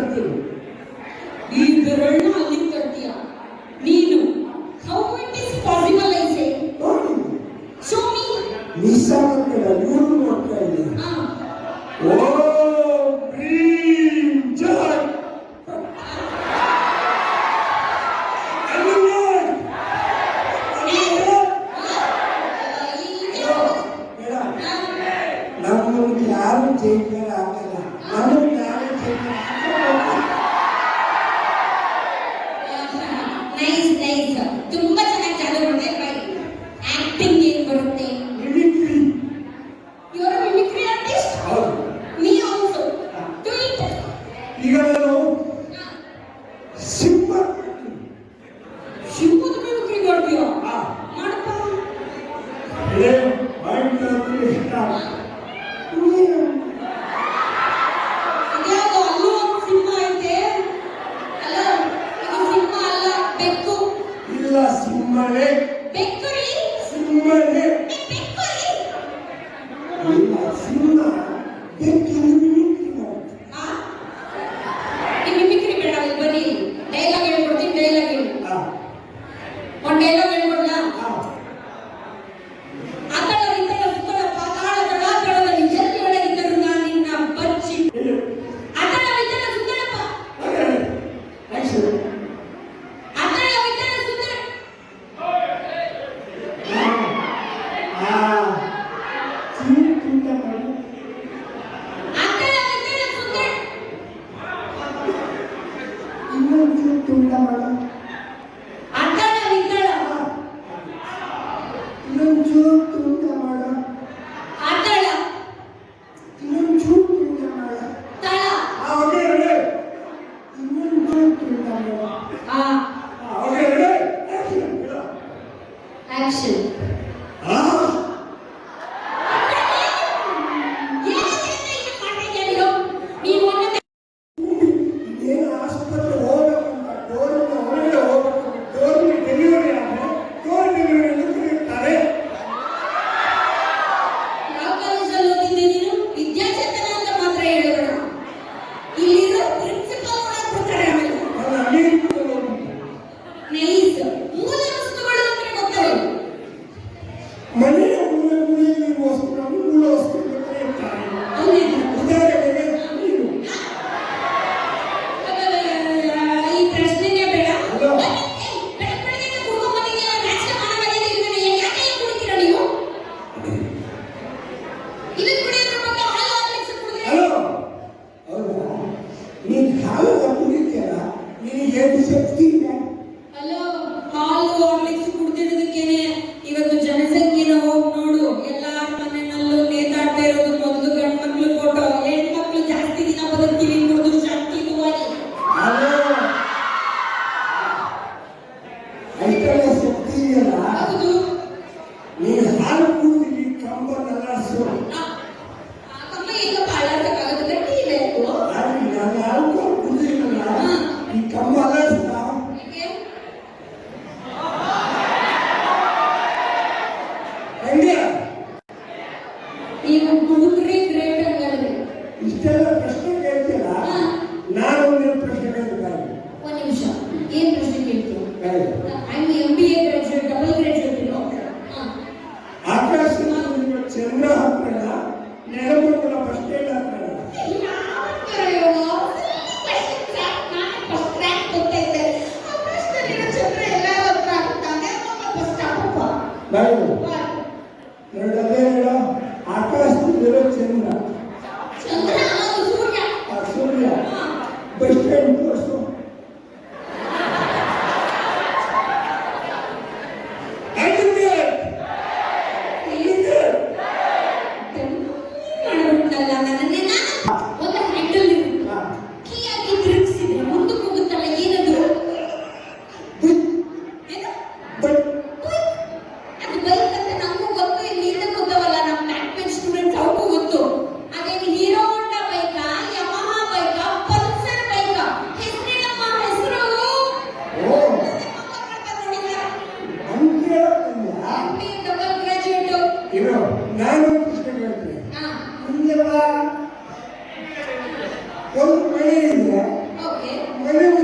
ತರ್ತೀನಿ. ಈ ಬೆರಳನ್ನ ಅಲ್ಲಿ ತರ್ತೀಯ ನೀನು? How it is possible I say? Show me. Miss ಆಗಲ್ಲ, ಇವ್ರು ನೋಡ್ತಾ ಇದ್ದೀನಿ. ಓ ಭೀಮ್ ಜೈ. ನಮ್ಮನ್ನು ಯಾರು ಜೈಕಾರ ಆಗಲ್ಲ, ನಮ್ಮನ್ನು ಯಾರು ಜೈಕಾರ ಆಗಲ್ಲ. ನೈಸ್ ನೈಸ್, ತುಂಬಾ ಚೆನ್ನಾಗಿ ಜಾದು ಮಾಡಿದೆ. ಆಕ್ಟಿಂಗ್ ಏನ್ ಬರುತ್ತೆ? Mimicry. You are a mimicry artist? ಹೌದು. Me also do it. ಈಗ ನಾನು ಸಿಂಹ ಶಿವದ ಮಿಮಿಕ್ರಿ ಮಾಡ್ತೀಯಾ? ಆ ಮಾಡಪ್ಪ. ಏ ಮಾಡ್ತಾ ಇಷ್ಟ. ಇದ್ಯಾವುದೋ ಅಲ್ಲೂ ಒಂದು ಸಿಂಹ ಐತೆ ಅಲ್ಲ? ಇದು ಸಿಂಹ ಅಲ್ಲ, ಬೆಕ್ಕು. ಇಲ್ಲ, ಸಿಂಹನೇ. ಬೆಕ್ಕು ರೀ, ಸಿಂಹನೇ. ಬೆಕ್ಕು ರೀ. ಇಲ್ಲ, ಸಿಂಹ ಬೆಕ್ಕಿನ ಮಿಮಿಕ್ರಿ ಮಾಡುತ್ತೆ. ಈ ಮಿಮಿಕ್ರಿ ಬೇಡ, ಇಲ್ಲಿ ಬನ್ನಿ. ಡೈಲಾಗ್ ಹೇಳ್ಕೊಡ್ತೀನಿ, ಡೈಲಾಗ್ ಹೇಳಿ. ಆ ಒಂದು ಡೈಲಾಗ್ ಹೇಳ್ಕೊಡ್ಲಾ? ಆ ಆತಳ ಇತಳ ಸುತ್ತಳ ಪಾತಾಳ ತಳಾತಳದಲ್ಲಿ ಎಲ್ಲಿ ಒಳಗಿದ್ದರು ನಾನು ನಿನ್ನ ಬಚ್ಚಿ. ಹೇಳು. ಆತಳ ಇತಳ ಸುತ್ತಳಪ್ಪ. ಹಾಗೆ ಆಕ್ಷನ್. ಆತಳ ಇತಳ ಸುತ್ತಳ. ಚಿಂತ ಮಾಡು. ಆತಳ ಇತಳ ಸುತ್ತಳ. ಇನ್ನೊಂದು ತುಂಡ ಮಾಡು. ಆತಳ ಇತಳ. ಇನ್ನೊಂದು ತುಂಡ ಮಾಡು. ಆತಳ ಇನ್ನೊಂದು ತುಂಡ ಮಾಡು. ತಳ. Okay ready. ಇನ್ನೊಂದು ತುಂಡ ಮಾಡು. Okay ready. ಆಕ್ಷನ್. ಆಕ್ಷನ್. ಆ ಏನು ಆಸ್ಪತ್ರೆ ಹೋಗ್ಬೇಕಂತ ಡೋರಿಂದ ಹೊರಗೆ ಹೋಗ್ಬೇಕು, ಡೋರಿಗೆ ಡೆಲಿವರಿ ಆದರೆ ಡೋರ್ ಡೆಲಿವರಿ ಕರೀತಾರೆ. ಯಾವ ಕಾಲೇಜಲ್ಲಿ ಓದಿದ್ದೆ ನೀನು? ವಿದ್ಯಾಚೇತನ ಅಂತ ಮಾತ್ರ ಹೇಳೋಣ. ಇಲ್ಲಿರೋ ಪ್ರಿನ್ಸಿಪಲ್ ಕೊಡ್ತಾರೆ. ಆಮೇಲೆ ನಾನು ಅಮೆರಿಕದಲ್ಲಿ ಹೋಗಿದ್ದೆ. ನೈಸ್. ಮೂಲ ವಸ್ತುಗಳು ಅಂದ್ರೆ ಗೊತ್ತಲ್ಲ? ಮನೆಯ ಮೂಲೆಯಲ್ಲಿ ವಸ್ತುಗಳನ್ನು ಮೂಲ ವಸ್ತುಗಳು ಕರೆಯುತ್ತಾರೆ. ಹೌದೇನು? ಉದಾಹರಣೆಗೆ ನೀರು. ಈ ಪ್ರಶ್ನೆನೇ ಬೇಡ. ಅಲ್ಲ. ಬೆಳಗ್ಗೆ ಕುಡ್ಕೊಂಡ್ ಬಂದಿದ್ದೀರಾ? ನಾಚಿಕೆ ಮಾಡಬಾರ್ದು ಇದನ್ನ. ಯಾಕೆ ಕುಡಿತೀರಾ ನೀವು? ಇದನ್ನ ಕುಡಿಯೋದ್ರ ಬಗ್ಗೆ ಹಾಲು ಹಾರ್ಲಿಕ್ಸ್ ಕುಡಿದ್ರೆ ಹಲೋ, ಹೌದಾ? ನೀನು ಹಾಲನ್ನ ಕುಡಿತೀಯಲ್ಲ, ನಿನಗೆ ಎಷ್ಟು ಶಕ್ತಿ ಇದೆ? ಅಲೋ, ಹಾಲು ಹಾರ್ಲಿಕ್ಸ್ ಕುಡ್ದಿರೋದಕ್ಕೇನೆ ಇವತ್ತು ಜನಸಂಖ್ಯೆನ ಹೋಗಿ ನೋಡು. ಎಲ್ಲಾರ ಮನೆಯಲ್ಲೂ ನೇತಾಡ್ತಾ ಇರೋದು ಮೊದಲು ಗಂಡ್ಮಕ್ಳು ಫೋಟೋ. ಹೆಣ್ಮಕ್ಳು ಜಾಸ್ತಿ ದಿನ ಬದುಕ್ತೀವಿ ಕುಡಿದು ಶಾಂತಿಯುತವಾಗಿ. ಹಲೋ, ಅಷ್ಟೆಲ್ಲ ಶಕ್ತಿ ಇದೆಯಲ್ಲ, ಹೌದು. ನೀನು ಹಾಲು ಕುಡಿದು ಈ ಕಂಬನ್ನೆಲ್ಲ ಸುರು. ಆ ಕಮ್ಮ ಹೇಗಪ್ಪ ಹಾಳಾಗಕ್ಕಾಗುತ್ತೆ? ಗಟ್ಟಿ ಇದೆ ಅದು. ನಾನು ಹಾಲು ಕುಡಿದಿಲ್ಲ, ಈ ಕಂಬ ಅಲ್ಲ. ಯಾಕೆ? ಒಳ್ಳೆ